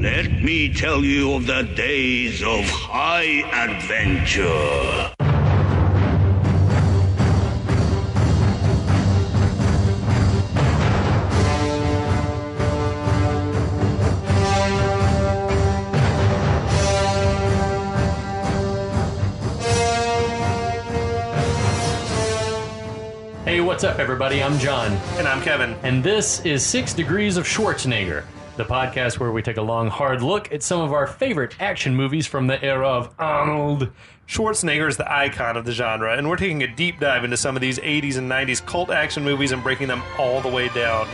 Let me tell you of the days of high adventure. Hey, what's up, everybody? I'm John. And I'm Kevin. And this is 6 Degrees of Schwarzenegger, the podcast where we take a long, hard look at some of our favorite action movies from the era of Arnold. Schwarzenegger is the icon of the genre, and we're taking a deep dive into some of these 80s and 90s cult action movies and breaking them all the way down.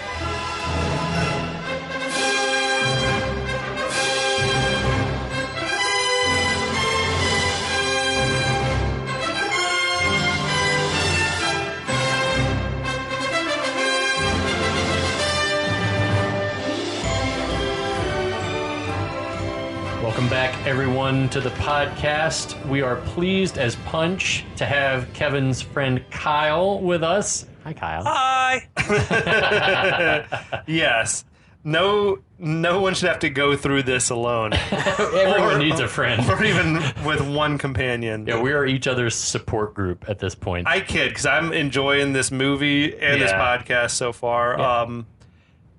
Welcome back, everyone, to the podcast. We are pleased as punch to have Kevin's friend Kyle with us. Hi, Kyle. Hi. Yes. No one should have to go through this alone. Everyone needs a friend. Or even with one companion. Yeah, we are each other's support group at this point. I kid, because I'm enjoying this movie and this podcast so far. Yeah.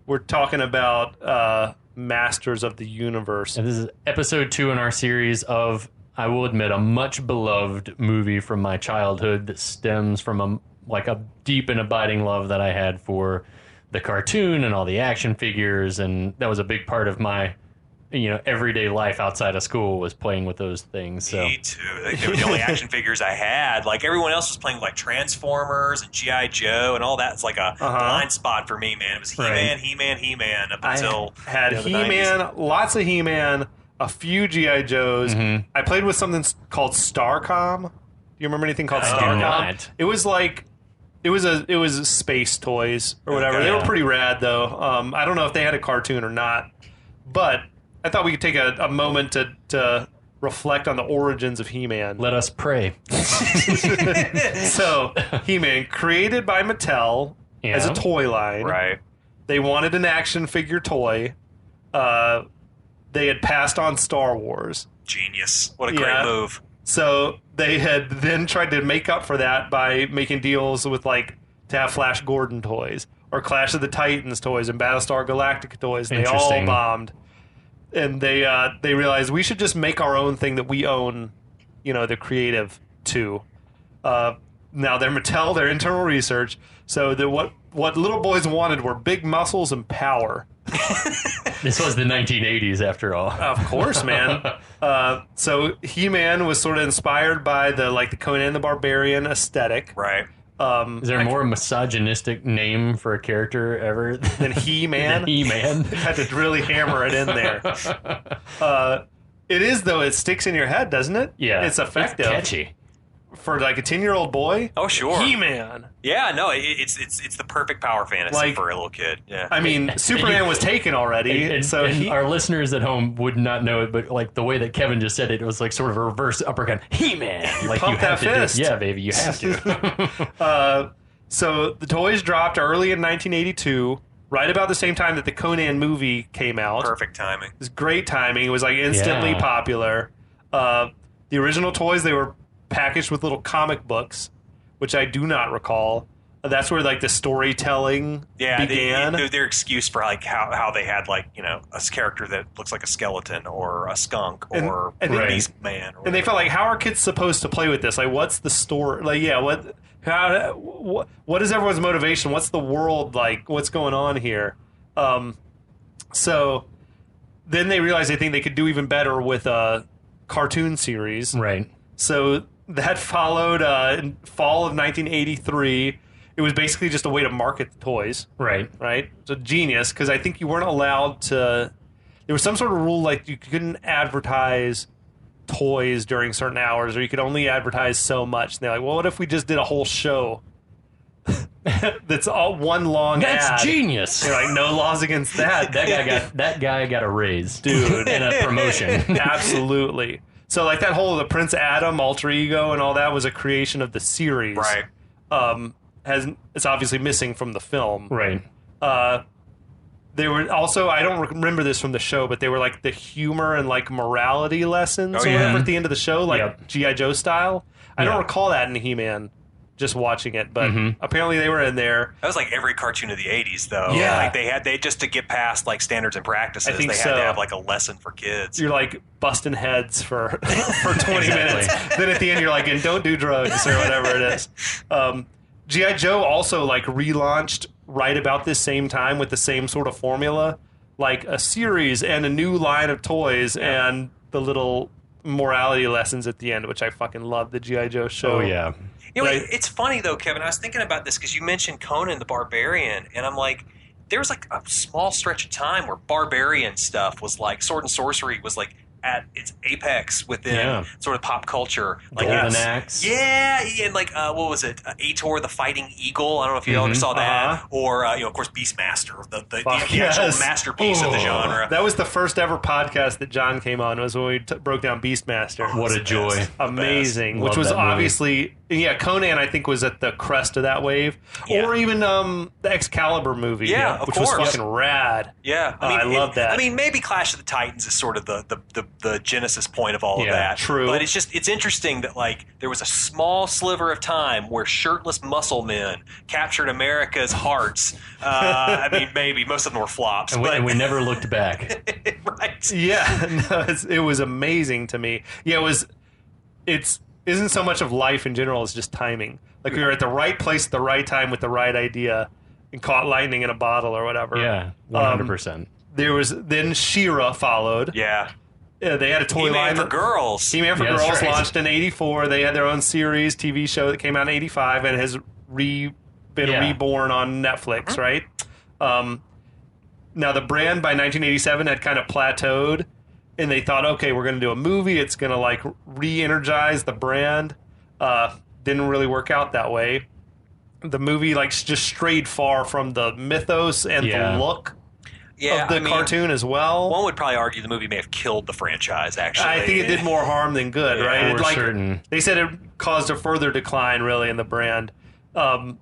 We're talking about Masters of the Universe. And this is episode 2 in our series of, I will admit, a much beloved movie from my childhood that stems from a deep and abiding love that I had for the cartoon and all the action figures, and that was a big part of my everyday life outside of school was playing with those things. So. Me too. Like, they were the only action figures I had. Like everyone else was playing with, like, Transformers and G.I. Joe and all that. It's like a blind spot for me, man. It was He-Man up until I had the He-Man, 90s. lots of He-Man, a few G.I. Joes. Mm-hmm. I played with something called Starcom. Do you remember anything called I do Starcom? not. It was like it was space toys or whatever. Okay. They were pretty rad though. I don't know if they had a cartoon or not, but I thought we could take a moment to reflect on the origins of He-Man. Let us pray. So, He-Man, created by Mattel as a toy line. Right. They wanted an action figure toy. They had passed on Star Wars. Genius. What a great move. So they had then tried to make up for that by making deals with, like, to have Flash Gordon toys or Clash of the Titans toys and Battlestar Galactica toys. And they all Interesting. bombed. And they realized we should just make our own thing that we own, the creative to. Now they're Mattel, they're internal research. So what little boys wanted were big muscles and power. This was the 1980s, after all. Of course, man. So He-Man was sort of inspired by the Conan the Barbarian aesthetic. Right. Is there a more misogynistic name for a character ever Than He-Man? He-Man? Had to really hammer it in there. It is, though. It sticks in your head, doesn't it? Yeah. It's effective. It's catchy. For like a 10-year-old boy? Oh, sure. He-Man. Yeah, no, it's the perfect power fantasy for a little kid. Yeah. I mean, Superman was taken already, And our listeners at home would not know it, but like the way that Kevin just said it, it was like sort of a reverse uppercut. He-Man! Like pump you have that to fist. do. Yeah, baby, you have to. So the toys dropped early in 1982, right about the same time that the Conan movie came out. Perfect timing. It was great timing. It was like instantly Yeah. popular. The original toys, they were packaged with little comic books, which I do not recall. That's where like the storytelling began. Their excuse for like how they had like a character that looks like a skeleton or a skunk or and a right. beast man. And they felt like, how are kids supposed to play with this? Like, what's the story? Like, yeah, what is everyone's motivation? What's the world like? What's going on here? So then they realized they could do even better with a cartoon series. Right. So that followed in fall of 1983. It was basically just a way to market the toys. Right. Right? So genius, because I think you weren't allowed to... There was some sort of rule like you couldn't advertise toys during certain hours, or you could only advertise so much. And they're like, well, what if we just did a whole show that's all one long ad? That's genius. They're like, no laws against that. That guy got a raise, Dude. and a promotion. Absolutely. So like that whole the Prince Adam alter ego and all that was a creation of the series. Right. It's obviously missing from the film. Right. They were also, I don't remember this from the show, but they were like the humor and like morality lessons or whatever at the end of the show, like G.I. Joe style. I don't recall that in He-Man, just watching it, but apparently they were in there. That was like every cartoon of the 80s, though. Yeah. Like they just to get past like standards and practices, they had to have like a lesson for kids. You're like busting heads for 20 minutes. Then at the end you're like, and don't do drugs or whatever it is. G.I. Joe also like relaunched right about this same time with the same sort of formula, like a series and a new line of toys and the little morality lessons at the end, which I fucking love the G.I. Joe show. Oh, yeah. You know, it's funny, though, Kevin. I was thinking about this because you mentioned Conan the Barbarian, and I'm like, there was like a small stretch of time where barbarian stuff was like, sword and sorcery was like at its apex within sort of pop culture. Like Golden Axe. Yeah, and like, what was it? Ator the Fighting Eagle. I don't know if you ever saw that. Or, of course, Beastmaster, the actual masterpiece of the genre. That was the first ever podcast that John came on, was when we broke down Beastmaster. What a joy. Amazing. Which was obviously... Yeah, Conan, I think, was at the crest of that wave. Yeah. Or even the Excalibur movie. Yeah, of which course. was fucking rad. Yeah. I love that. I mean, maybe Clash of the Titans is sort of the genesis point of all of that. True. But it's interesting that, like, there was a small sliver of time where shirtless muscle men captured America's hearts. I mean, maybe. Most of them were flops. And we never looked back. Right. Yeah. No, it was amazing to me. Yeah, it's isn't so much of life in general as just timing. Like we were at the right place at the right time with the right idea and caught lightning in a bottle or whatever. Yeah, 100%. There was then She-Ra followed. Yeah. They had a toy line for Girls. He-Man for Girls launched in '84. They had their own series, TV show that came out in '85 and has been reborn on Netflix, right? Now the brand by 1987 had kind of plateaued. And they thought, okay, we're going to do a movie. It's going to like re-energize the brand. Didn't really work out that way. The movie like just strayed far from the mythos and the look of the cartoon as well. One would probably argue the movie may have killed the franchise, actually. I think it did more harm than good, right? For certain. They said it caused a further decline, really, in the brand. Then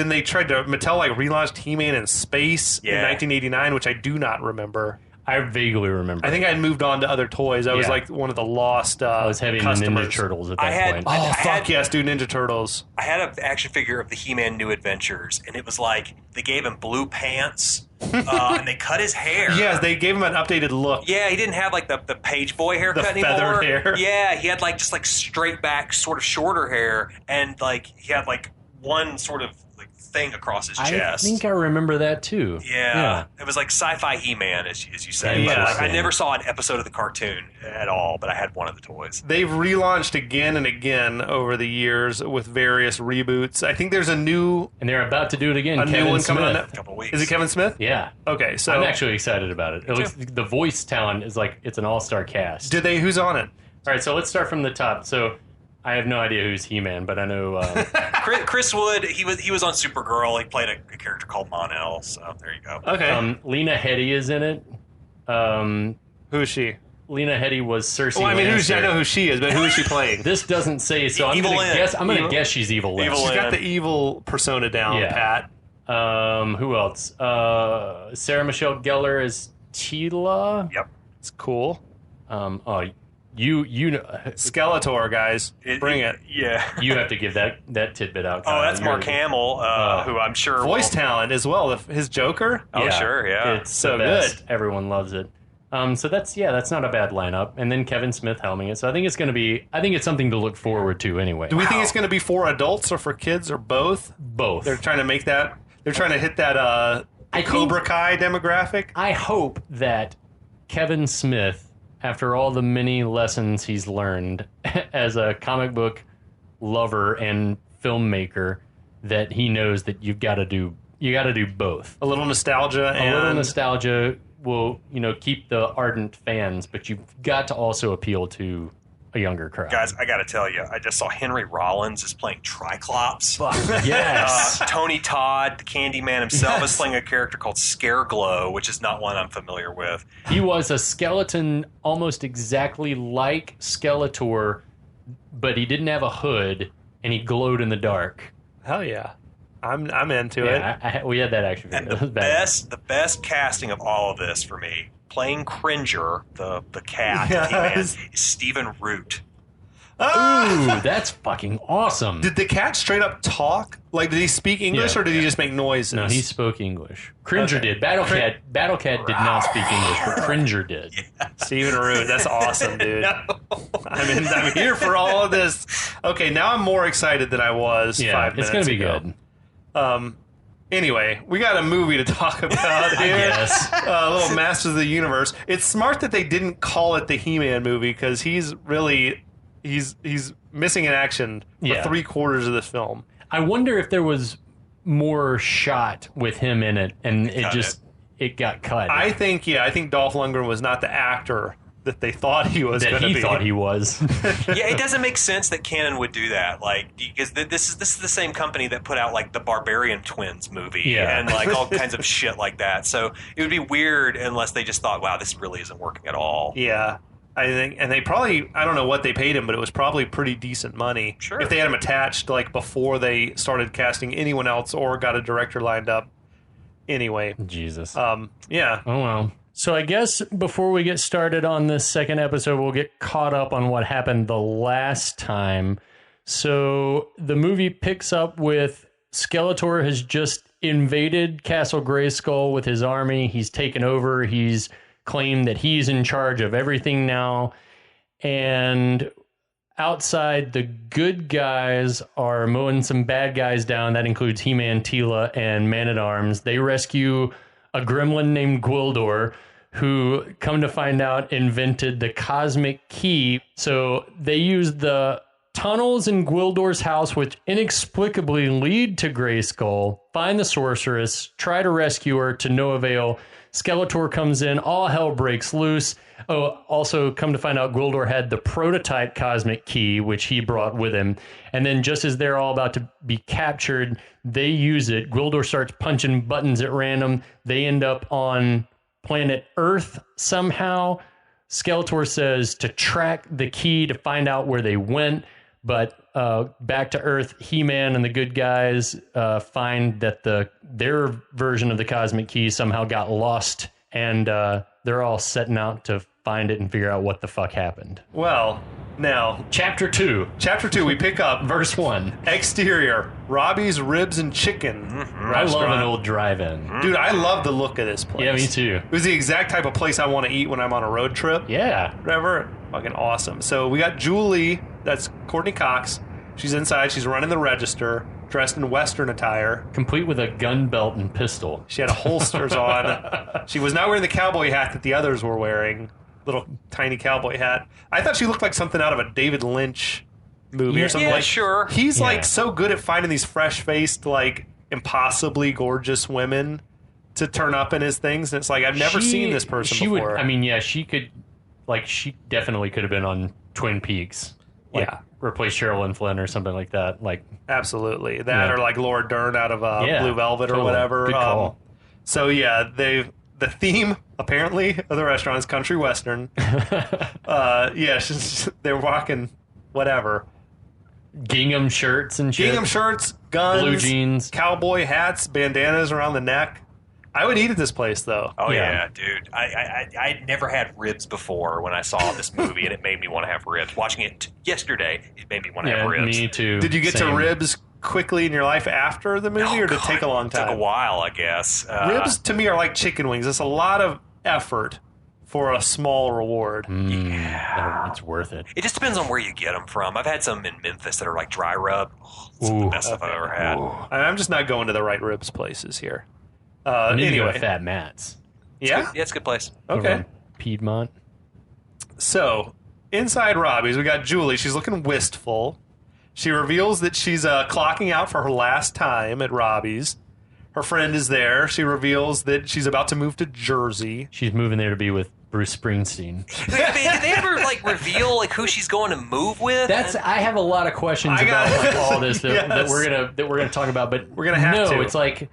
they tried to... Mattel like relaunched He-Man in Space in 1989, which I do not remember. I vaguely remember. I think I had moved on to other toys. I was like one of the lost I was heavy customers. Ninja Turtles at that point. Fuck yes, dude, Ninja Turtles. I had an action figure of the He-Man New Adventures, and it was like they gave him blue pants, and they cut his hair. Yes, they gave him an updated look. Yeah, he didn't have like the page boy haircut anymore. The feathered hair. Yeah, he had like just like straight back, sort of shorter hair, and like he had like one sort of like thing across his chest. I think I remember that too. Yeah. It was like sci-fi He-Man, as you say. But like, I never saw an episode of the cartoon at all, but I had one of the toys. They've relaunched again and again over the years with various reboots. I think there's a new... And they're about to do it again. New one coming on a couple of weeks. Is it Kevin Smith? Yeah. Okay, so... I'm actually excited about it. It looks, the voice talent is like, it's an all-star cast. Who's on it? All right, so let's start from the top. So... I have no idea who's He-Man, but I know Chris Wood. He was on Supergirl. He played a character called Mon-El. So there you go. Okay. Lena Headey is in it. Who is she? Lena Headey was Cersei. Well, I mean, I know who she is, but who is she playing? This doesn't say, so I'm going to guess. I'm going to guess she's Evil Lyn. She's got the evil persona down, Pat. Who else? Sarah Michelle Gellar is Teela. Yep, it's cool. You know Skeletor, guys, bring it. Yeah, you have to give that tidbit out. Oh, that's Mark Hamill, who I'm sure voice talent as well. His Joker. Oh, sure, yeah, it's so good. Everyone loves it. So that's not a bad lineup. And then Kevin Smith helming it. So I think it's something to look forward to anyway. Do we think it's going to be for adults or for kids or both? Both. They're trying to make that. They're trying to hit that Cobra Kai demographic. I hope that Kevin Smith, after all the many lessons he's learned as a comic book lover and filmmaker, that he knows that you got to do both. A little nostalgia. A little nostalgia will, keep the ardent fans, but you've got to also appeal to a younger crowd. Guys, I got to tell you, I just saw Henry Rollins is playing Triclops. Yes. Tony Todd, the Candyman himself, is playing a character called Scareglow, which is not one I'm familiar with. He was a skeleton almost exactly like Skeletor, but he didn't have a hood, and he glowed in the dark. Hell yeah. I'm into it. We had that action figure. And the best casting of all of this for me, playing Cringer, the cat, He-Man, is Stephen Root. Ooh, that's fucking awesome. Did the cat straight up talk? Like, did he speak English or did he just make noises? No, he spoke English. Cringer did. Battlecat did not speak English, but Cringer did. Yeah. Stephen Root, that's awesome, dude. No. I'm here for all of this. Okay, now I'm more excited than I was 5 minutes ago. It's going to be good. Anyway, we got a movie to talk about here. Yes. A little Masters of the Universe. It's smart that they didn't call it the He-Man movie because he's missing in action for 3/4 of this film. I wonder if there was more shot with him in it, and it got cut. I think Dolph Lundgren was not the actor that they thought he was going to be. That he thought he was. Yeah, it doesn't make sense that Canon would do that. Like, because this is the same company that put out like the Barbarian Twins movie and like all kinds of shit like that. So it would be weird unless they just thought, wow, this really isn't working at all. Yeah. I think, and they probably, I don't know what they paid him, but it was probably pretty decent money. Sure. If they had him attached, like, before they started casting anyone else or got a director lined up. Anyway. Jesus. Yeah. Oh, well. So I guess before we get started on this second episode, we'll get caught up on what happened the last time. So the movie picks up with Skeletor has just invaded Castle Grayskull with his army. He's taken over. He's claimed that he's in charge of everything now, and outside the good guys are mowing some bad guys down. That includes He-Man, Teela, and Man-at-Arms. They rescue a gremlin named Gwildor, who, come to find out, invented the cosmic key. So they use the tunnels in Gwildor's house, which inexplicably lead to Grayskull, find the sorceress, try to rescue her, to no avail. Skeletor comes in, all hell breaks loose. Oh, also, come to find out, Gwildor had the prototype cosmic key, which he brought with him. And then just as they're all about to be captured, they use it. Gwildor starts punching buttons at random. They end up on planet Earth somehow. Skeletor says to track the key to find out where they went. But back to Earth, He-Man and the good guys find that their version of the cosmic key somehow got lost, and they're all setting out to find it and figure out what the fuck happened. Well, now... Chapter 2, we pick up... Verse 1. Exterior, Robbie's Ribs and Chicken restaurant. I love an old drive-in. Dude, I love the look of this place. Yeah, me too. It was the exact type of place I want to eat when I'm on a road trip. Yeah. Whatever. Fucking awesome. So we got Julie, that's Courtney Cox. She's inside. She's running the register, dressed in Western attire. Complete with a gun belt and pistol. She had holsters on. She was not wearing the cowboy hat that the others were wearing. Little tiny cowboy hat. I thought she looked like something out of a David Lynch movie or something. Yeah, like, sure. He's like so good at finding these fresh-faced, like impossibly gorgeous women to turn up in his things. And it's like, I've never seen this person before. She could, like, she definitely could have been on Twin Peaks. Like, replace Sherilyn Flynn or something like that. Like, absolutely. That or like Laura Dern out of Blue Velvet or whatever. Good call. So yeah, the theme apparently of the restaurant is country western. They're walking whatever. Gingham shirts and shit. Gingham shirts, guns, blue jeans, cowboy hats, bandanas around the neck. I would eat at this place, though. Oh, yeah, dude. I'd never had ribs before when I saw this movie, and it made me want to have ribs. Watching it yesterday, it made me want to have ribs. Me too. Did you get to ribs quickly in your life after the movie, or did it take a long time? It took a while, I guess. Ribs, to me, are like chicken wings. It's a lot of effort for a small reward. Yeah. It's worth it. It just depends on where you get them from. I've had some in Memphis that are like dry rub. It's the best stuff I've ever had. I'm just not going to the right ribs places here. Anyway, Fat Matt's. Yeah? It's a good place. Okay. Piedmont. So, inside Robbie's, we got Julie. She's looking wistful. She reveals that she's clocking out for her last time at Robbie's. Her friend is there. She reveals that she's about to move to Jersey. She's moving there to be with Bruce Springsteen. Did they ever reveal who she's going to move with? I have a lot of questions about all this that we're gonna talk about, but we're gonna have to. It's like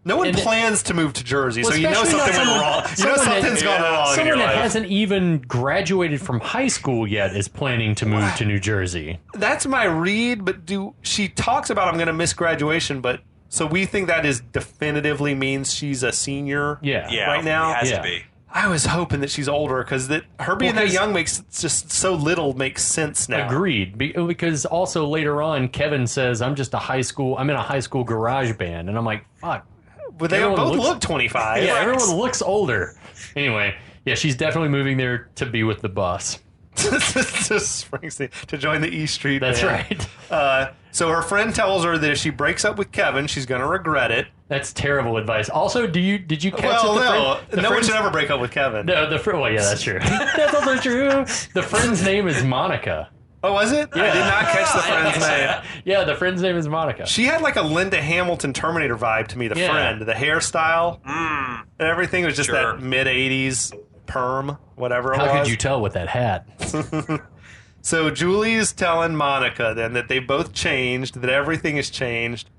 no one plans to move to Jersey, so you know something went wrong. You know something's gone wrong. Someone that hasn't even graduated from high school yet is planning to move to New Jersey. That's my read, but she talks about I'm going to miss graduation, but So we think that is definitively means she's a senior. Yeah. Right now? It has Yeah. to be. I was hoping that she's older because her being that young makes just so little makes sense now. Agreed. Because also later on, Kevin says, I'm in a high school garage band. And I'm like, fuck. But they Everyone both looks- look 25. Yeah, everyone looks older. Anyway, yeah, she's definitely moving there to be with the bus. to Springsteen to join the E Street That's Band. right. So her friend tells her that if she breaks up with Kevin, she's going to regret it. That's terrible advice. Also, did you catch Well, that no one should ever break up with Kevin. No, well, yeah, that's true. That's also true. The friend's name is Monica. Oh, was it? I did not catch the friend's name. Yeah, the friend's name is Monica. She had like a Linda Hamilton Terminator vibe to me, the Yeah. friend. The hairstyle and everything was just Sure. that mid-'80s perm, whatever it was. How could you tell with that hat? So Julie's telling Monica then that they both changed, that everything has changed.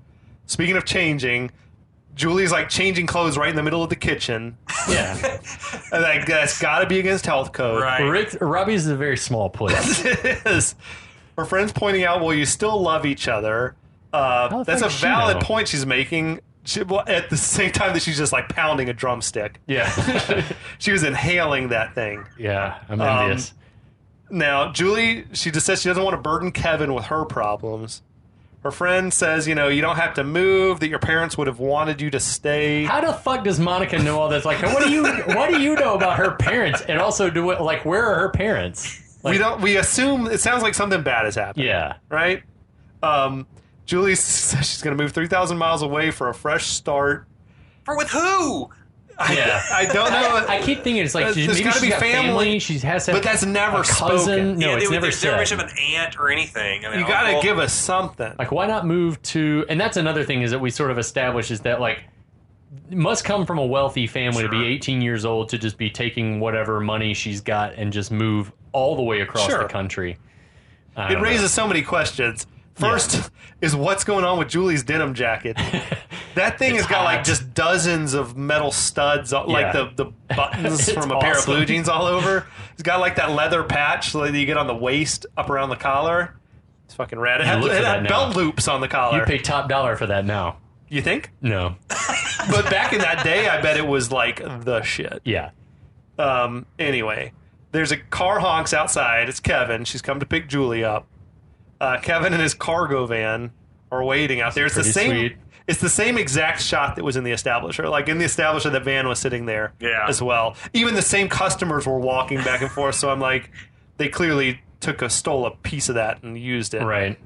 Speaking of changing, Julie's like changing clothes right in the middle of the kitchen. Yeah. And that's got to be against health code. Right. Robbie's is a very small place. It is. Her friend's pointing out, well, you still love each other. the That's a fuck she valid know? point she's making. At the same time that she's just like pounding a drumstick. Yeah. She was inhaling that thing. Yeah, I'm envious. Now, Julie, she just says she doesn't want to burden Kevin with her problems. Her friend says, you don't have to move, that your parents would have wanted you to stay. How the fuck does Monica know all this? Like, what do you know about her parents? And also, where are her parents? Like, We assume, it sounds like something bad has happened. yeah. Right? Julie says she's going to move 3,000 miles away for a fresh start. For with who? Yeah. I don't know. I keep thinking it's like There's maybe gotta she's be got family. She has to But that's never a cousin. spoken. No, it's they never never mention said. of an aunt or anything. I mean, You got to uncle. give us something. Like, why not move to? And that's another thing is that we sort of establish is that like it must come from a wealthy family to be 18 years old to just be taking whatever money she's got and just move all the way across Sure. the country. It raises so many questions. First is what's going on with Julie's denim jacket. That thing It's has got like hot. just dozens of metal studs, like Yeah. the buttons It's from a pair of awesome. blue jeans all over. It's got like that leather patch that you get on the waist up around the collar. It's fucking rad. It look for had that now. belt loops on the collar. You pay top dollar for that now. You think? No. But back in that day, I bet it was like the shit. Yeah. Anyway, there's a car honks outside. It's Kevin. She's come to pick Julie up. Kevin and his cargo van are waiting out there. It's the pretty same. sweet. It's the same exact shot that was in the Establisher. Like in the Establisher, the van was sitting there as well. Even the same customers were walking back and forth. So I'm like, they clearly stole a piece of that and used it. Right.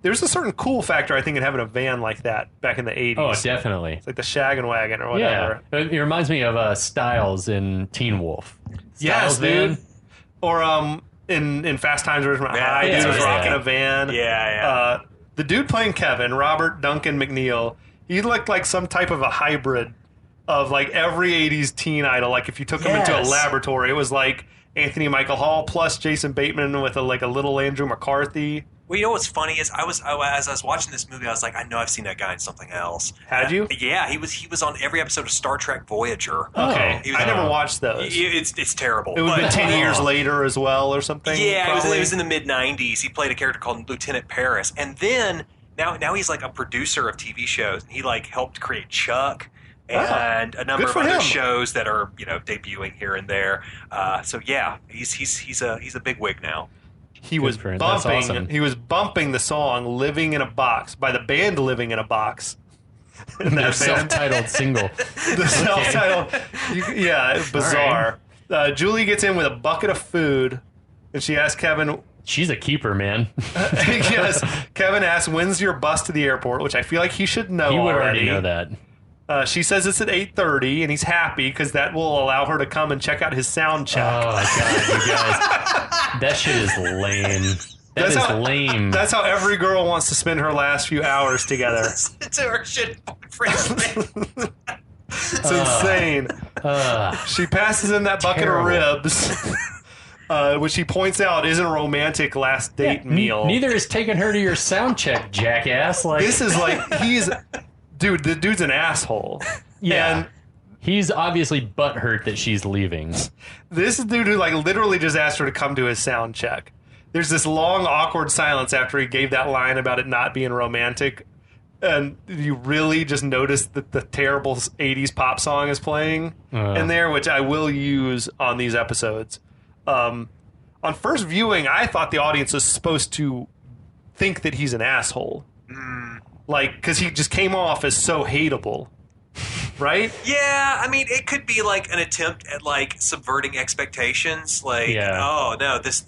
There's a certain cool factor, I think, in having a van like that back in the 80s. Oh, definitely. It's like the Shaggin' Wagon or Yeah. whatever. It reminds me of Styles in Teen Wolf. Yes, Styles van. dude. Or in Fast Times at Ridgemont High, yeah, dude was yeah. rocking a van. Yeah. The dude playing Kevin, Robert Duncan McNeil, he looked like some type of a hybrid of like every 80s teen idol. Like if you took him into a Yes. laboratory, it was like Anthony Michael Hall plus Jason Bateman with a little Andrew McCarthy. Well, you know what's funny is as I was watching this movie, I was like, I know I've seen that guy in something else. Had you? Yeah, he was on every episode of Star Trek Voyager. Okay. He was- I never watched those. It's terrible. It would have been but- 10 years later as well or something. Yeah, probably. it was in the mid '90s. He played a character called Lieutenant Paris, and then now he's like a producer of TV shows. He like helped create Chuck and a number good of for other him. shows that are debuting here and there. So yeah, he's a big wig now. He was for him. That's bumping. awesome. He was bumping the song "Living in a Box" by the band "Living in a Box." In Their that band. self-titled single. The self-titled. Yeah, bizarre. Julie gets in with a bucket of food, and she asks Kevin. She's a keeper, man. Yes, Kevin asks, "When's your bus to the airport?" Which I feel like he should know. You would already already know that. She says it's at 8:30, and he's happy because that will allow her to come and check out his sound check. Oh my god, you guys. That shit is lame. That is lame. That's how every girl wants to spend her last few hours together. It's our shit boyfriend. It's insane. She passes in that bucket Terrible. of ribs, which he points out isn't a romantic last date meal. Neither is taking her to your sound check, jackass. Like This is like dude. The dude's an asshole. yeah. And He's obviously butthurt that she's leaving. this dude who like literally just asked her to come to his sound check. There's this long awkward silence after he gave that line about it not being romantic. and you really just notice that the terrible 80s pop song is playing in there, which I will use on these episodes. On first viewing, I thought the audience was supposed to think that he's an asshole. Like, because he just came off as so hateable. Right? Yeah, I mean, it could be like an attempt at like subverting expectations. Like, oh no, this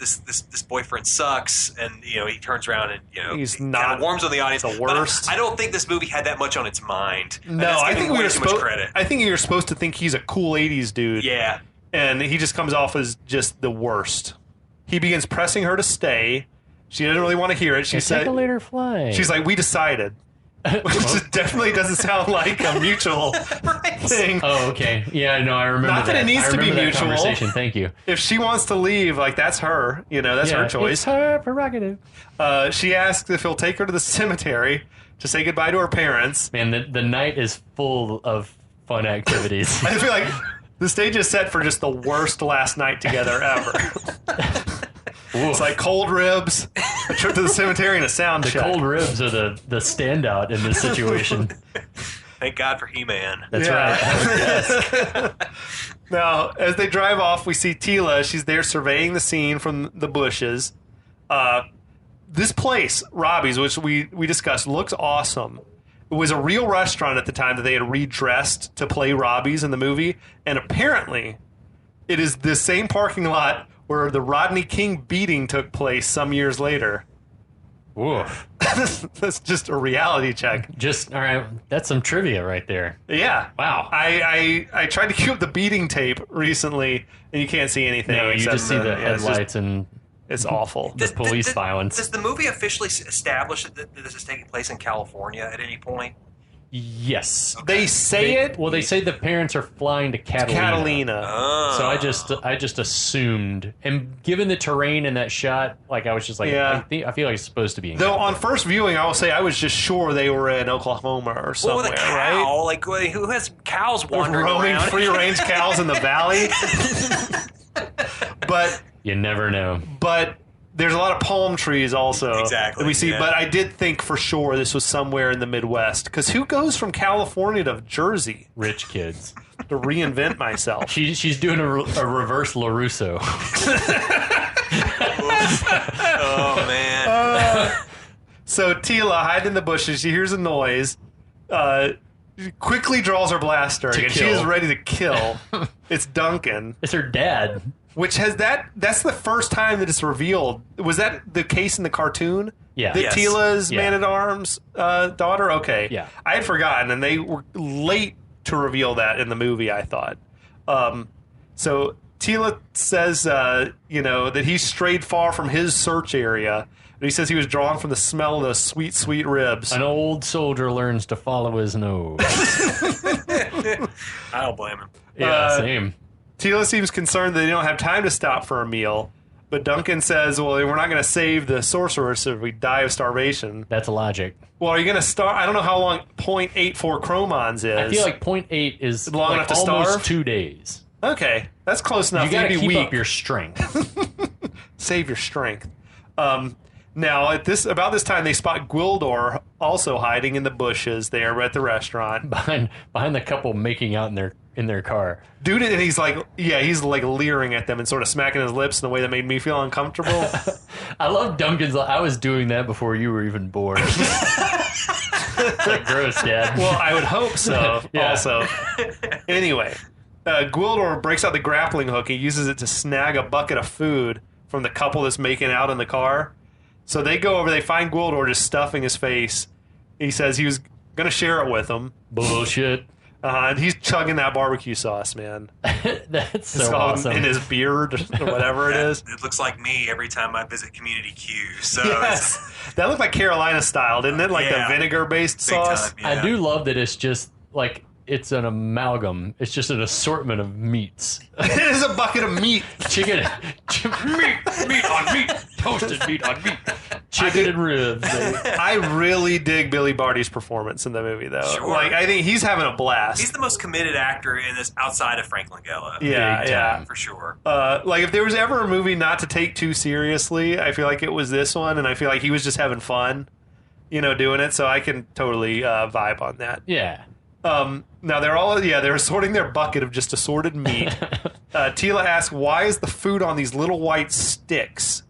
boyfriend sucks, and he turns around and he's kind not of warms on the audience. the worst. But I don't think this movie had that much on its mind. No, I think way too much credit. I think you're supposed to think he's a cool '80s dude. Yeah, and he just comes off as just the worst. He begins pressing her to stay. She doesn't really want to hear it. She said, "Take a later flight." She's like, "We decided." Which definitely doesn't sound like a mutual thing. Oh, okay. Yeah, no, I remember Not that it needs to be mutual. Conversation. Thank you. If she wants to leave, like, that's her. That's her choice. It's her prerogative. She asks if he'll take her to the cemetery to say goodbye to her parents. Man, the night is full of fun activities. I feel like the stage is set for just the worst last night together ever. It's like cold ribs, a trip to the cemetery, and a sound check. Cold ribs are the standout in this situation. Thank God for He-Man. That's right. Now, as they drive off, we see Tila. She's there surveying the scene from the bushes. This place, Robbie's, which we discussed, looks awesome. It was a real restaurant at the time that they had redressed to play Robbie's in the movie, and apparently it is the same parking lot where the Rodney King beating took place some years later. Woof. That's just a reality check. All right, that's some trivia right there. Yeah. Wow. I tried to cue up the beating tape recently, and you can't see anything. No, you just see the headlights and it's awful. The police violence. Does the movie officially establish that this is taking place in California at any point? Yes. Okay. They say it? Well, they say the parents are flying to Catalina. Oh. So I just assumed, and given the terrain in that shot, like I was just like, I feel like it's supposed to be in Though California. on first viewing, I will say I was just sure they were in Oklahoma or somewhere, with a cow, right? like who has cows wandering roaming around? free-range cows in the valley. But you never know. But there's a lot of palm trees also. Exactly. That we see, yeah. but I did think for sure this was somewhere in the Midwest. Because who goes from California to Jersey? Rich kids. To reinvent myself. She's doing a reverse LaRusso. Oh, man. So Tila, hiding in the bushes, she hears a noise, quickly draws her blaster, and she is ready to kill. It's Duncan. It's her dad. Which that's the first time that it's revealed. Was that the case in the cartoon? Yeah. That Yes. Tila's Yeah. Man-at-Arms daughter? Okay. Yeah. I had forgotten, and they were late to reveal that in the movie, I thought. So Tila says, that he's strayed far from his search area. And he says he was drawn from the smell of those sweet, sweet ribs. An old soldier learns to follow his nose. I don't blame him. Yeah, same. Tila seems concerned that they don't have time to stop for a meal. But Duncan says, well, we're not going to save the sorceress if we die of starvation. That's logic. Well, are you going to starve? I don't know how long 0.84 chromons is. I feel like 0.8 is long enough to almost starve? 2 days. Okay, that's close enough. You got to You'd be keep weak. up your strength. Save your strength. Now, about this time, they spot Gwildor also hiding in the bushes there at the restaurant. behind the couple making out in their car. Dude, and he's like leering at them and sort of smacking his lips in a way that made me feel uncomfortable. I love Duncan's. I was doing that before you were even born. It's like gross, Dad. Well, I would hope so. Yeah. Also, anyway, Gwildor breaks out the grappling hook. He uses it to snag a bucket of food from the couple that's making out in the car. So they go over. They find Gwildor just stuffing his face. He says he was going to share it with them. Bullshit. And he's chugging that barbecue sauce, man. That's It's so all awesome. in his beard or whatever it is. It looks like me every time I visit Community Q. So Yes. That looked like Carolina style, didn't it? Like Yeah. the vinegar-based big sauce. time. Yeah. I do love that it's just like it's an amalgam. It's just an assortment of meats. It is a bucket of meat. Chicken, meat on meat, toasted meat on meat, chicken and ribs. I really dig Billy Barty's performance in the movie, though. Sure. Like, I think he's having a blast. He's the most committed actor in this outside of Frank Langella. Yeah, Big yeah. time. For sure. Like, if there was ever a movie not to take too seriously, I feel like it was this one, and I feel like he was just having fun. doing it, so I can totally vibe on that. Yeah. Now they're sorting their bucket of just assorted meat. Tila asks, why is the food on these little white sticks?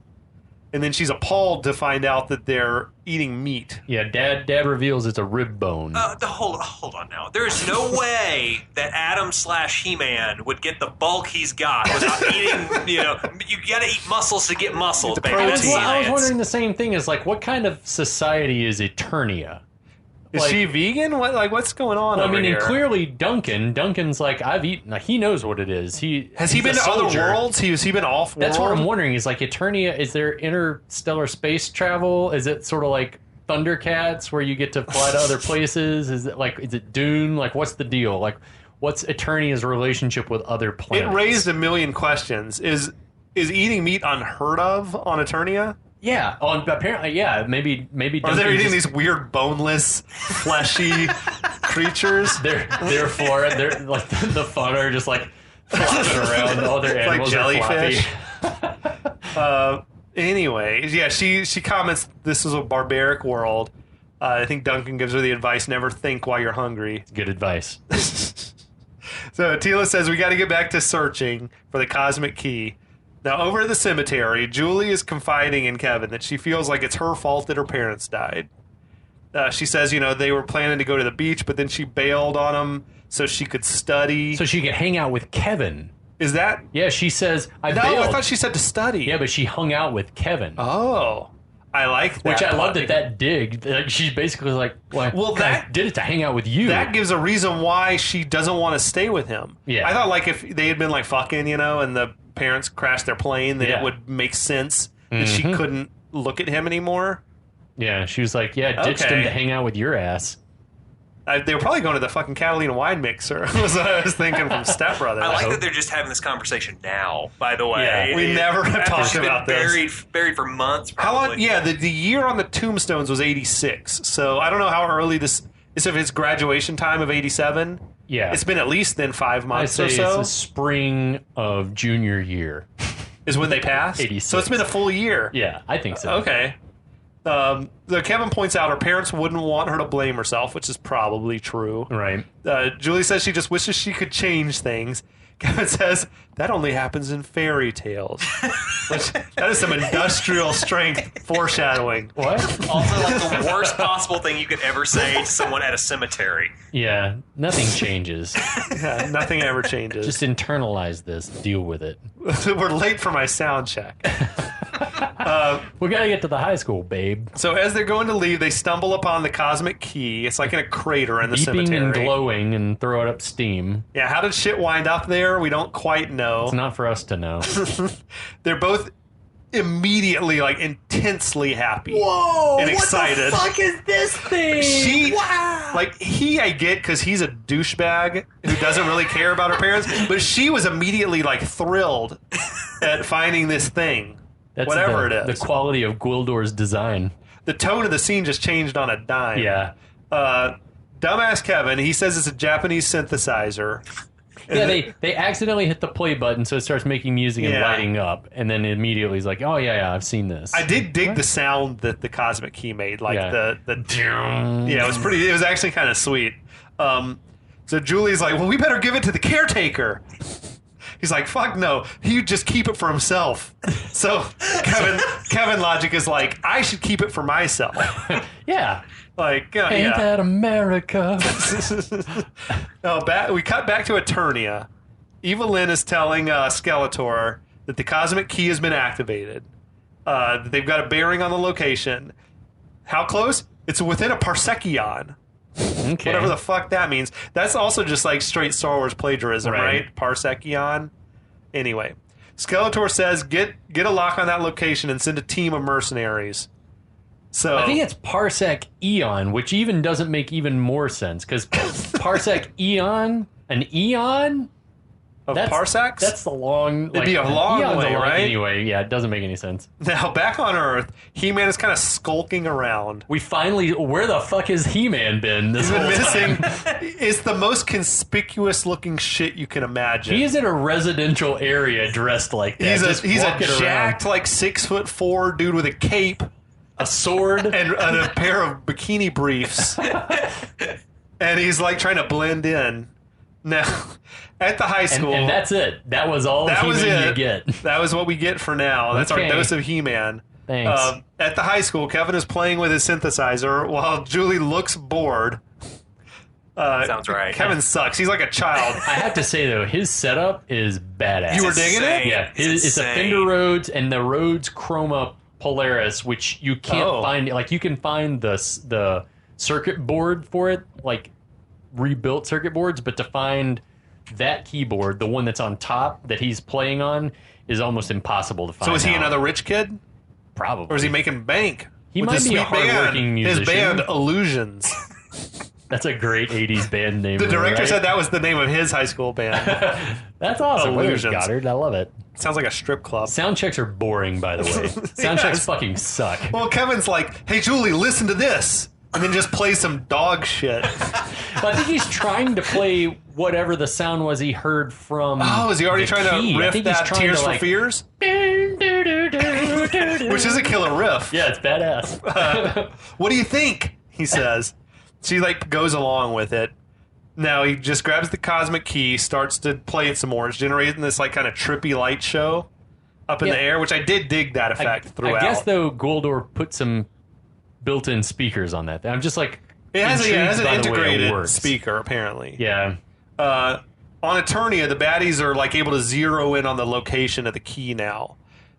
And then she's appalled to find out that they're eating meat. Yeah, Dad reveals it's a rib bone. Hold on now. There's no way that Adam/He-Man would get the bulk he's got without eating, you got to eat muscles to get muscles, baby. protein. That's I was science. wondering the same thing. Is like, what kind of society is Eternia? Is she vegan? What's going on over here? And clearly Duncan's like, I've eaten. He knows what it is. Has he been to other worlds? Has he been off world? That's what I'm wondering. Is like Eternia, is there interstellar space travel? Is it sort of like Thundercats where you get to fly to other places? Is it Dune? Like, what's the deal? Like, what's Eternia's relationship with other planets? It raised a million questions. Is eating meat unheard of on Eternia? Yeah, apparently, yeah. Maybe. Or they're eating these weird, boneless, fleshy creatures. They're Florida. They're like the fauna are just like flopping around. All their animals like jellyfish. are floppy. Anyway, yeah, she comments this is a barbaric world. I think Duncan gives her the advice: never think while you're hungry. Good advice. So Tila says we got to get back to searching for the cosmic key. Now, over at the cemetery, Julie is confiding in Kevin that she feels like it's her fault that her parents died. She says, they were planning to go to the beach, but then she bailed on them so she could study. So she could hang out with Kevin. Is that? Yeah, she says, I No, bailed. I thought she said to study. Yeah, but she hung out with Kevin. Oh. I like that. Which I love that dig. She's basically like, well, I did it to hang out with you. That gives a reason why she doesn't want to stay with him. Yeah. I thought like if they had been like fucking, and the parents crashed their plane, then it would make sense that she couldn't look at him anymore. Yeah, she was like, ditched him to hang out with your ass. They were probably going to the fucking Catalina wine mixer. Was what I was thinking from Step Brothers. I like that they're just having this conversation now, by the way. Yeah, we never have talked about this. Buried for months, probably. How long? Yeah, the year on the tombstones was 86. So I don't know how early this is, if it's graduation time of 87. Yeah. It's been at least then 5 months I'd or say so. it's the spring of junior year. Is when they passed? 86. So it's been a full year. Yeah, I think so. Okay. So Kevin points out her parents wouldn't want her to blame herself, which is probably true. Right. Julie says she just wishes she could change things. Kevin says that only happens in fairy tales. That is some industrial strength foreshadowing. What? Also, like the worst possible thing you could ever say to someone at a cemetery. Yeah, nothing changes. Yeah, nothing ever changes. Just internalize this. Deal with it. We're late for my sound check. We gotta get to the high school, babe. So as they're going to leave, they stumble upon the cosmic key. It's like in a crater in the Beeping cemetery. and glowing and throw it up steam. Yeah, how did shit wind up there? We don't quite know. It's not for us to know. They're both immediately like intensely happy. Whoa! And excited. What the fuck is this thing? I get because he's a douchebag who doesn't really care about her parents, but she was immediately like thrilled at finding this thing. That's whatever it is. The quality of Gwildor's design. The tone of the scene just changed on a dime. Yeah. Dumbass Kevin, he says it's a Japanese synthesizer. Yeah, they accidentally hit the play button, so it starts making music and lighting up, and then immediately he's like, "Oh yeah, I've seen this." I did dig the sound that the cosmic key made, like the Yeah, it was pretty. It was actually kind of sweet. So Julie's like, "Well, we better give it to the caretaker." He's like, "Fuck no, he just keep it for himself." So Kevin logic is like, "I should keep it for myself." Yeah. Like, Ain't that America? No, we cut back to Eternia. Evelyn is telling Skeletor that the cosmic key has been activated. That they've got a bearing on the location. How close? It's within a parsekion. Okay. Whatever the fuck that means. That's also just like straight Star Wars plagiarism, right? Parsekion. Anyway, Skeletor says get a lock on that location and send a team of mercenaries. So I think it's parsec eon, which even doesn't make even more sense because parsec eon, an eon of parsecs. That's the long. It'd be a long way, right? Anyway, yeah, it doesn't make any sense. Now back on Earth, He-Man is kind of skulking around. We finally, where the fuck has He-Man been this He's been whole missing. time? It's the most conspicuous looking shit you can imagine. He is in a residential area dressed like that. He's a jacked like 6'4" dude with a cape. a sword, and a pair of bikini briefs. And he's like trying to blend in. Now, at the high school... And that's it. That was all of He-Man you get. That was what we get for now. That's our dose of He-Man. Thanks. At the high school, Kevin is playing with his synthesizer while Julie looks bored. Sounds right. Kevin sucks. He's like a child. I have to say, though, his setup is badass. You were digging it? Yeah. It's a Fender Rhodes and the Rhodes Chroma Polaris, which you can't find. Like, you can find the circuit board for it, like rebuilt circuit boards, but to find that keyboard, the one that's on top that he's playing on, is almost impossible to find. So is he another rich kid? Probably. Or is he making bank? He might be a hardworking musician. His band, Illusions. That's a great 80s band name. The director right? said that was the name of his high school band. That's awesome. Illusions. Goddard. I love it. Sounds like a strip club. Sound checks are boring, by the way. Sound checks fucking suck. Well, Kevin's like, hey, Julie, listen to this. And then just play some dog shit. I think he's trying to play whatever the sound was he heard from. Oh, is he already trying key. to riff that Tears for Fears? Which is a killer riff. Yeah, it's badass. What do you think? He says. She like goes along with it. Now he just grabs the cosmic key, starts to play it some more. It's generating this like kind of trippy light show up in the air, which I did dig that effect throughout. I guess though Goldor put some built-in speakers on that. I'm just like it has an it integrated speaker apparently. Yeah. On Eternia, the baddies are like able to zero in on the location of the key now.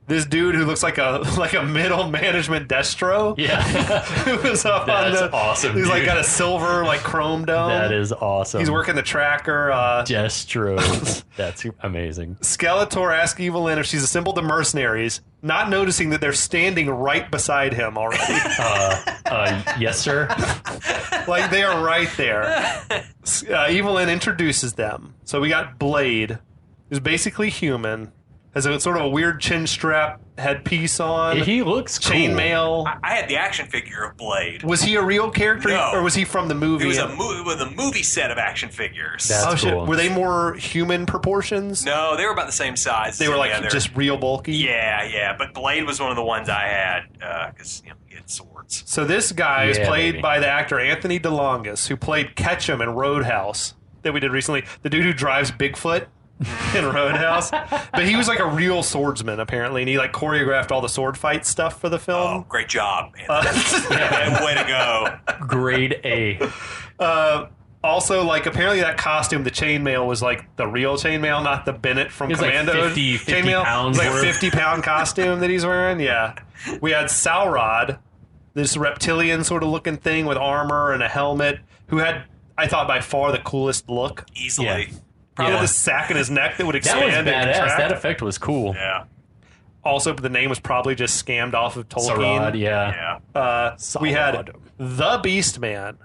This dude who looks like a middle management Destro. Yeah. Who was up That's on the awesome. He's like dude. got a silver like chrome dome. That is awesome. He's working the tracker. Destro. That's amazing. Skeletor asks Evelyn if she's assembled the mercenaries, not noticing that they're standing right beside him already. Yes, sir. Like they are right there. Evelyn introduces them. So we got Blade, who's basically human. Has a sort of a weird chin strap headpiece on. He looks cool. Chainmail. I had the action figure of Blade. Was he a real character, No. or was he from the movie? It was a movie set of action figures. That's oh shit! cool. Were they more human proportions? No, they were about the same size. They were like just real bulky. Yeah. But Blade was one of the ones I had because he had swords. So this guy is played baby. by the actor Anthony DeLongis, who played Ketchum in Roadhouse that we did recently. The dude who drives Bigfoot in Roadhouse. But he was like a real swordsman apparently, and he like choreographed all the sword fight stuff for the film. Oh, great job, Anthony. Way to go. Grade A. Also, like apparently that costume, the chainmail, was like the real chainmail, not the Bennett from It's like Commando 50 chainmail. pounds It's like worth. a 50-pound costume that he's wearing. Yeah, we had Salrod, this reptilian sort of looking thing with armor and a helmet, who had, I thought, by far the coolest look. Easily. Yeah. He had this sack in his neck that would That expand was and badass. contract. That effect was cool. Yeah. Also, the name was probably just scammed off of Tolkien. Sarad, yeah. We had Sarad. the Beast Man.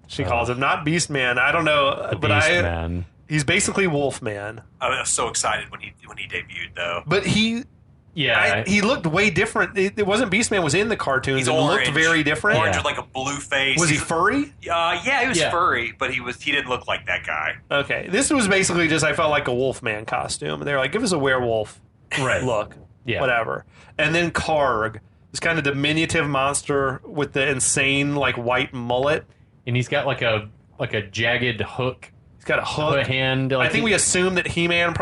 She calls him, not Beast Man. I don't know, but Beast Man. He's basically Wolf Man. I was so excited when he debuted, though. But he looked way different. It wasn't Beast Man was in the cartoons. He's It orange. looked very different. Orange Yeah. with like a blue face. Was he furry? Yeah, he was Yeah. furry, but he didn't look like that guy. Okay, this was basically just I felt like a Wolfman costume, and they're like, give us a werewolf look, Yeah. whatever. And then Karg, this kind of diminutive monster with the insane like white mullet. And he's got like a jagged hook. He's got a hook. Hand. I think we assumed that He-Man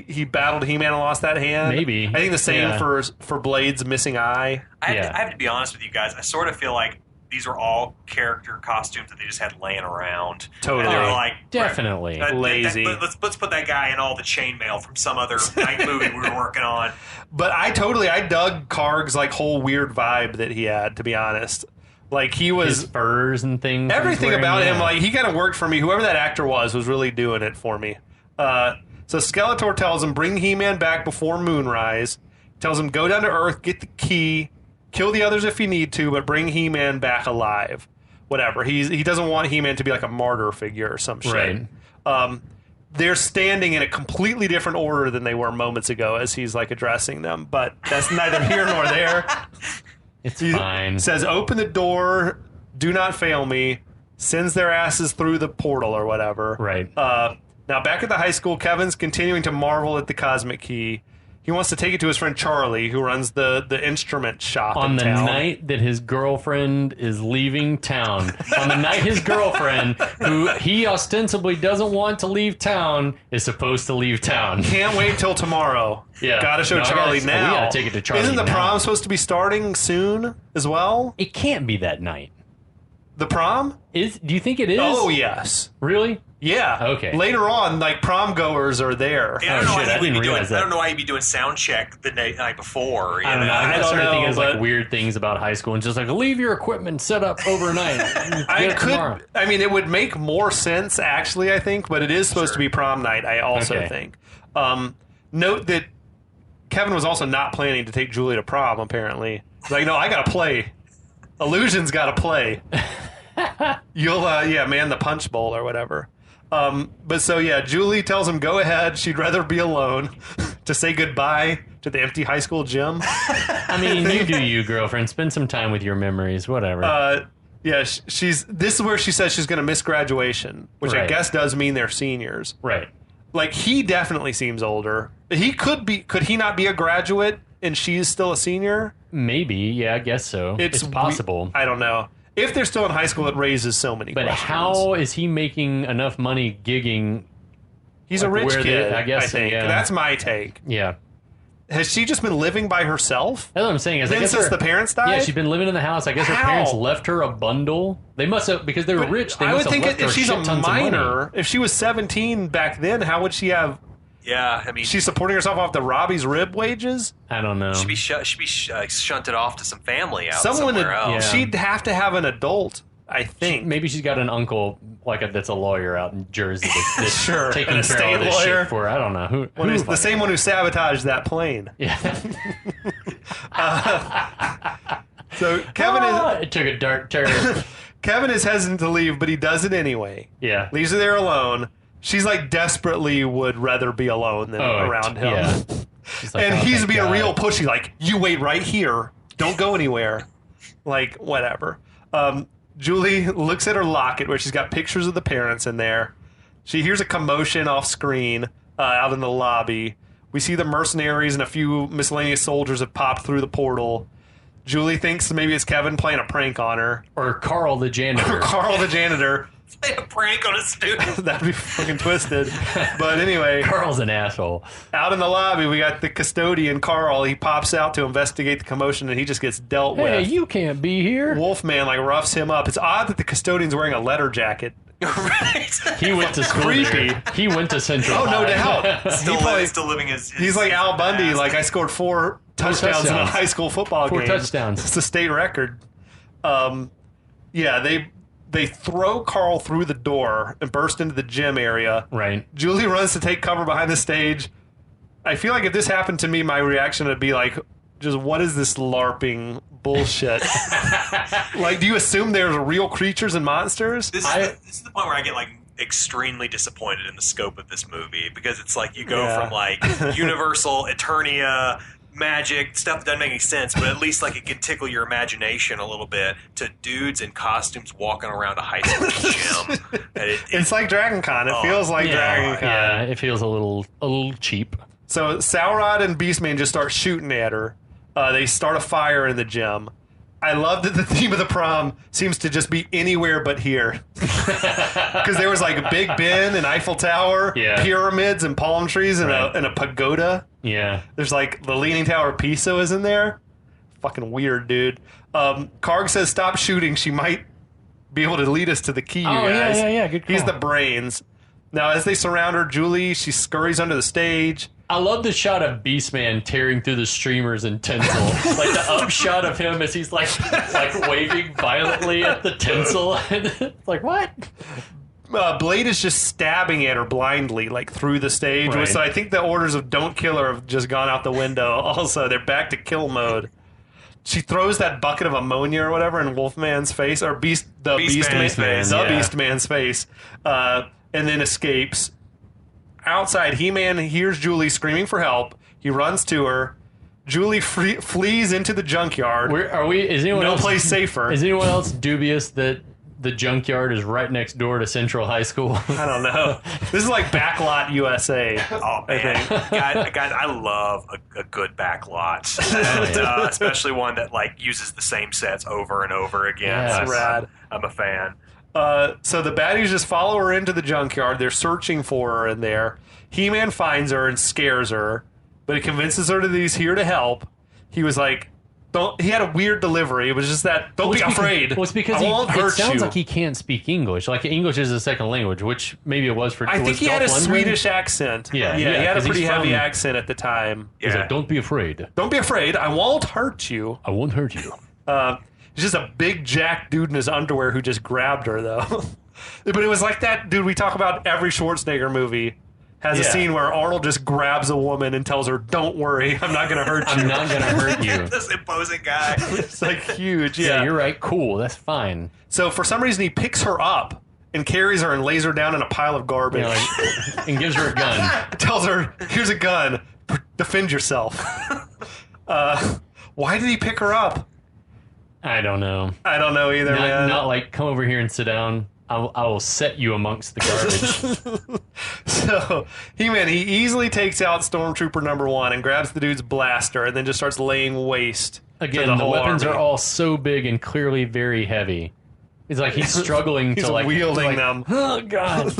he battled He-Man and lost that hand. Maybe. I think the same Yeah. for Blade's missing eye. I Yeah. have to be honest with you guys. I sort of feel like these were all character costumes that they just had laying around. Totally. And they were like, Definitely. Lazy. let's put that guy in all the chainmail from some other night movie we were working on. But I dug Karg's like whole weird vibe that he had, to be honest. Like he was his furs and things. everything he's wearing, about him, yeah. like he kind of worked for me. Whoever that actor was really doing it for me. So Skeletor tells him, bring He-Man back before moonrise. Tells him, go down to Earth, get the key, kill the others if you need to, but bring He-Man back alive. Whatever. He doesn't want He-Man to be like a martyr figure or some shit. Right. They're standing in a completely different order than they were moments ago as he's like addressing them, but that's neither here nor there. It's He fine. says, open the door, do not fail me, sends their asses through the portal or whatever. Right. Now, back at the high school, Kevin's continuing to marvel at the cosmic key. He wants to take it to his friend Charlie, who runs the instrument shop On in the town. night that his girlfriend is leaving town. On the night his girlfriend, who he ostensibly doesn't want to leave town, is supposed to leave town. Can't wait till tomorrow. Yeah. Gotta show Charlie now. We gotta take it to Charlie. Isn't the now. prom supposed to be starting soon as well? It can't be that night. The prom? Do you think it is? Oh, yes. Really? Yeah. Okay. Later on, like, prom goers are there. Yeah, I don't know shit, why I he would didn't be doing. realize I that. don't know why he'd be doing sound check the night before. You I don't know. I I don't started know, thinking of but- like weird things about high school and just like leave your equipment set up overnight. I mean, it would make more sense, actually, I think, but it is supposed to be prom night, I also Okay. think. Note that Kevin was also not planning to take Julie to prom, apparently. He's like, no, I gotta play. Illusion's gotta play. You'll, man the punch bowl or whatever. But so, yeah, Julie tells him, go ahead. She'd rather be alone to say goodbye to the empty high school gym. I mean, you do you, girlfriend. Spend some time with your memories, whatever. Yeah, this is where she says she's going to miss graduation, which I Right. guess does mean they're seniors. Right. Like, he definitely seems older. Could he not be a graduate and she's still a senior? Maybe. Yeah, I guess so. It's possible. I don't know. If they're still in high school, it raises so many But questions. how is he making enough money gigging? He's a like, rich where kid, I guess so, think. yeah. That's my take. Yeah. Has she just been living by herself? That's what I'm saying. Is I Then guess since her- the parents died? Yeah, she's been living in the house. I guess her How? parents left her a bundle. They must have, because they were rich. They I must would have think left her if she's a shit tons of money. minor, if she was 17 back then, how would she have... Yeah, I mean, She's supporting herself off the Robbie's rib wages? I don't know. should be shunted off to some family out Someone somewhere else. Yeah. She'd have to have an adult, I think. Maybe she's got an uncle that's a lawyer out in Jersey that's Sure, taking an care of estate all this lawyer. shit for her. I don't know who. The same one who sabotaged that plane. Yeah. So Kevin It took a dark turn. Kevin is hesitant to leave, but he does it anyway. Yeah. Leaves her there alone. She's like desperately would rather be alone than around him. Yeah. She's like, And oh, he's thank being God. real pushy, like, you wait right here. Don't go anywhere. Like, whatever. Julie looks at her locket where she's got pictures of the parents in there. She hears a commotion off screen out in the lobby. We see the mercenaries and a few miscellaneous soldiers have popped through the portal. Julie thinks maybe it's Kevin playing a prank on her. Or Carl the janitor. Carl the janitor. Play a prank on a student. That'd be fucking twisted. But anyway, Carl's an asshole. out in the lobby, we got the custodian, Carl. He pops out to investigate the commotion, and he just gets dealt Hey, with. you can't be here. Wolfman, like, roughs him up. It's odd that the custodian's wearing a letter jacket. Right. He went to school Creepy. there. He went to Central Oh, no High. doubt. Still living his He's like Al Bundy. past. Like, I scored 4 touchdowns in a touchdowns. high school football 4 game. touchdowns. It's a state record. Yeah, they throw Carl through the door and burst into the gym area. Right. Julie runs to take cover behind the stage. I feel like if this happened to me, my reaction would be like, just what is this LARPing bullshit? Like, do you assume there's real creatures and monsters? This is the point where I get like extremely disappointed in the scope of this movie, because it's like you go Yeah. from like Universal, Eternia, magic stuff that doesn't make any sense, but at least like it can tickle your imagination a little bit, to dudes in costumes walking around a high school gym. And It's like Dragon Con. It feels like Dragon Con. Yeah, it feels a little cheap. So Saurod and Beastman just start shooting at her. They start a fire in the gym. I love that the theme of the prom seems to just be anywhere but here. Because there was like a Big Ben, an Eiffel Tower, Yeah. pyramids and palm trees, and, Right. a pagoda. Yeah. There's like the Leaning Tower of Pisa is in there. Fucking weird, dude. Karg says stop shooting. She might be able to lead us to the key, you Oh, guys. yeah. Good call. He's the brains. Now, as they surround her, Julie, she scurries under the stage. I love the shot of Beastman tearing through the streamers and tinsel. Like the up shot of him as he's like waving violently at the tinsel. It's like, what? Blade is just stabbing at her blindly, like through the stage. Right. So I think the orders of don't kill her have just gone out the window. Also, they're back to kill mode. She throws that bucket of ammonia or whatever in Wolfman's face, or Beastman's face, yeah. Beastman's face, and then escapes. Outside, He-Man hears Julie screaming for help. He runs to her. Julie flees into the junkyard. Is anyone No else place safer. Is anyone else dubious that the junkyard is right next door to Central High School? I don't know. This is like Backlot USA. Oh man, guys, I love a good backlot, especially one that like uses the same sets over and over again. Yes. That's rad. I'm a fan. So the baddies just follow her into the junkyard. They're searching for her in there. He-Man finds her and scares her, but he convinces her that he's here to help. He was like, he had a weird delivery. It was just that, don't be afraid. Well, it's because it sounds like he can't speak English. Like English is a second language, which maybe it was for. I think he had a Swedish accent. Yeah, he had a 'cause pretty he's heavy from- accent at the time. He's Yeah. like, don't be afraid. Don't be afraid. I won't hurt you. I won't hurt you. He's just a big jack dude in his underwear who just grabbed her, though. But it was like that dude we talk about every Schwarzenegger movie. Has a Yeah. scene where Arnold just grabs a woman and tells her, don't worry, I'm not going to hurt you. I'm not gonna hurt you. This imposing guy. It's like huge, Yeah, yeah. you're right. Cool. That's fine. So for some reason, he picks her up and carries her and lays her down in a pile of garbage. You know, like, and gives her a gun. Tells her, here's a gun, defend yourself. Why did he pick her up? I don't know. I don't know either, man. Not like, come over here and sit down. I will set you amongst the garbage. So, he easily takes out Stormtrooper number 1 and grabs the dude's blaster and then just starts laying waste. Again, to the whole weapons army. are all so big and clearly very heavy. It's like he's struggling He's to like wielding them. Oh god!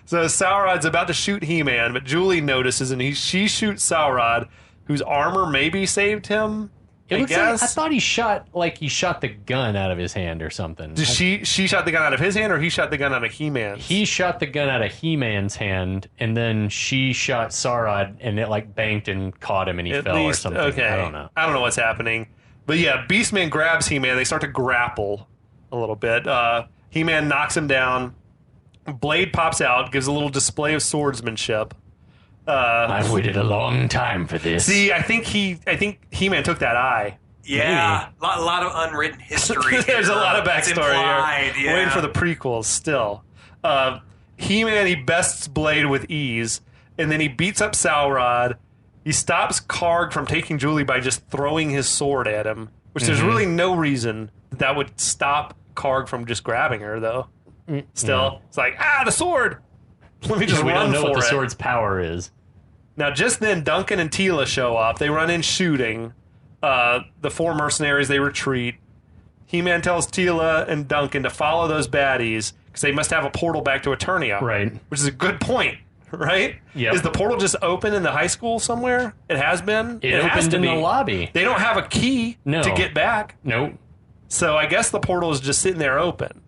So Saurod's about to shoot He-Man, but Julie notices and she shoots Saurod, whose armor maybe saved him. It I looks like, guess. I thought he shot the gun out of his hand or something. She shot the gun out of his hand, or he shot the gun out of He-Man's? He shot the gun out of He-Man's hand, and then she shot Saurod, and it like banked and caught him, and he At fell least, or something. okay. I don't know. I don't know what's happening. But yeah, Beastman grabs He-Man. They start to grapple a little bit. He-Man knocks him down. Blade pops out, gives a little display of swordsmanship. I've waited a long time for this. See, I think He-Man took that eye. Yeah, a lot of unwritten history. There's a lot of It's backstory implied, here. yeah. Waiting for the prequels still. He-Man, he bests Blade with ease, and then he beats up Saurod. He stops Karg from taking Julie by just throwing his sword at him, which there's really no reason that would stop Karg from just grabbing her, though. Still, it's like, the sword! Let me just we run don't know for what the it. sword's power is. Now, just then, Duncan and Tila show up. They run in shooting. The 4 mercenaries, they retreat. He-Man tells Tila and Duncan to follow those baddies because they must have a portal back to Eternia. Right. Which is a good point, right? Yep. Is the portal just open in the high school somewhere? It has been? It has opened to in be. the lobby. They don't have a key No. to get back. Nope. So I guess the portal is just sitting there open.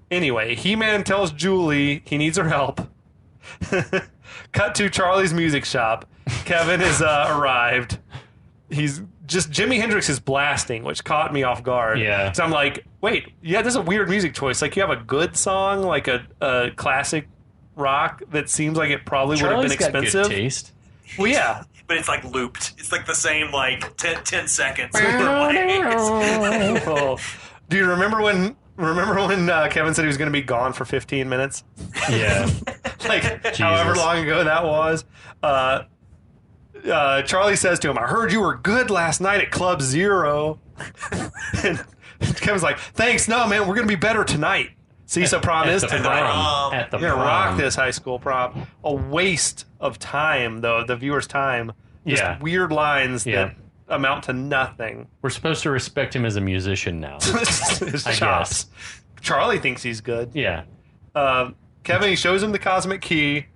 Anyway, He-Man tells Julie he needs her help. Cut to Charlie's music shop. Kevin has arrived. He's just Jimi Hendrix is blasting, which caught me off guard. Yeah. So I'm like, wait, yeah, this is a weird music choice. Like you have a good song, like a classic rock that seems like it probably would have Charlie's been got expensive. good taste. Well, yeah. But it's like looped. It's like the same like 10 seconds. Oh. Do you remember when Kevin said he was going to be gone for 15 minutes? Yeah. Like however long ago that was. Charlie says to him, I heard you were good last night at Club Zero. And Kevin's like, thanks, no, man, we're going to be better tonight. See, so prom is At the tonight. prom. At the You're going to prom. rock this high school prom. A waste of time, though, the viewer's time. Just Yeah. weird lines Yeah. that amount to nothing. We're supposed to respect him as a musician now. His I chops. Charlie thinks he's good. Yeah. Kevin, he shows him the cosmic key.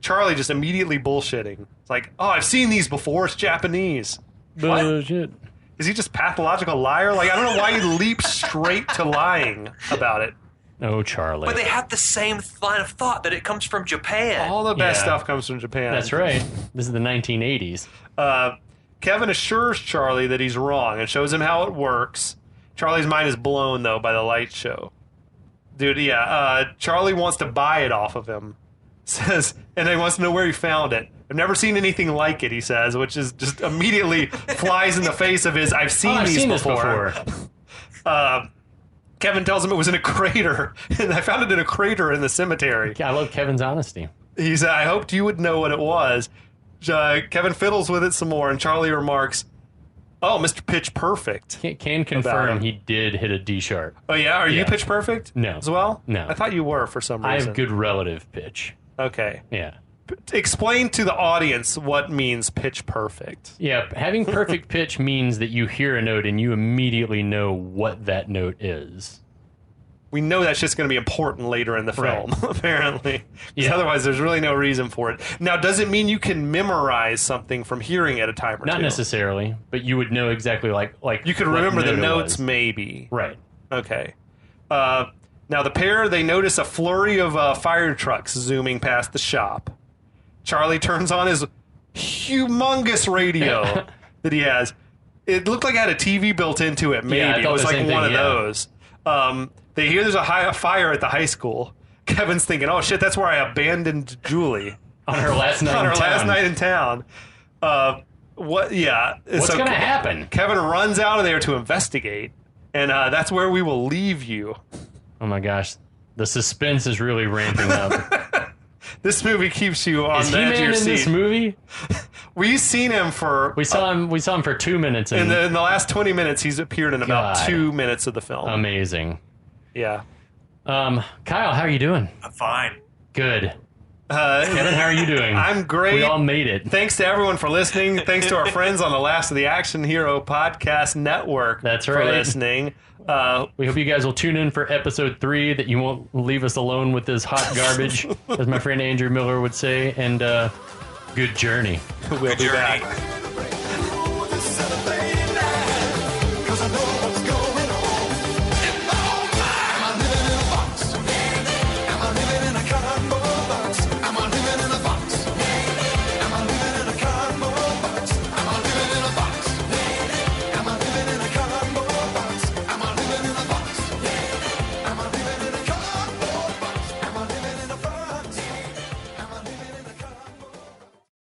Charlie just immediately bullshitting. It's like, oh, I've seen these before. It's Japanese. What? Bullshit. Is he just pathological liar? Like, I don't know why he leaps straight to lying about it. Oh, Charlie. But they have the same line of thought that it comes from Japan. All the best Yeah. stuff comes from Japan. That's right. This is the 1980s. Kevin assures Charlie that he's wrong and shows him how it works. Charlie's mind is blown, though, by the light show. Dude, yeah. Charlie wants to buy it off of him. Says, and he wants to know where he found it. I've never seen anything like it, he says, which is just immediately flies in the face of his, I've seen I've these seen before. this before. Kevin tells him it was in a crater, and I found it in a crater in the cemetery. I love Kevin's honesty. He said, I hoped you would know what it was. Kevin fiddles with it some more, and Charlie remarks, Oh, Mr. Pitch Perfect. Can confirm he did hit a D sharp. Oh, yeah? Are you Pitch Perfect? No. As well? No. I thought you were for some I reason. have good relative pitch. Okay. Yeah. Explain to the audience what means Pitch Perfect. Yeah, having perfect pitch means that you hear a note and you immediately know what that note is. We know that's just going to be important later in the film, apparently. Because otherwise, there's really no reason for it. Now, does it mean you can memorize something from hearing at a time or two? Not necessarily, but you would know exactly like you could remember the notes, maybe. Right. Okay. Now, the pair, they notice a flurry of fire trucks zooming past the shop. Charlie turns on his humongous radio that he has. It looked like it had a TV built into it, maybe. Yeah, it was like one of those. They hear there's a fire at the high school. Kevin's thinking, oh, shit, that's where I abandoned Julie. On her last night in town. What? Yeah. What's going to happen? Kevin runs out of there to investigate, and that's where we will leave you. Oh, my gosh. The suspense is really ramping up. This movie keeps you on the edge of your seat. Is He-Man in this movie? We've seen him for... We saw him for 2 minutes. In the last 20 minutes, he's appeared in about 2 minutes of the film. Amazing. Yeah. Kyle, how are you doing? I'm fine. Good. Kevin, how are you doing? I'm great. We all made it. Thanks to everyone for listening. Thanks to our friends on the Last of the Action Hero Podcast Network That's for right. listening. We hope you guys will tune in for episode 3, that you won't leave us alone with this hot garbage, as my friend Andrew Miller would say, and good journey. We'll be journey. back.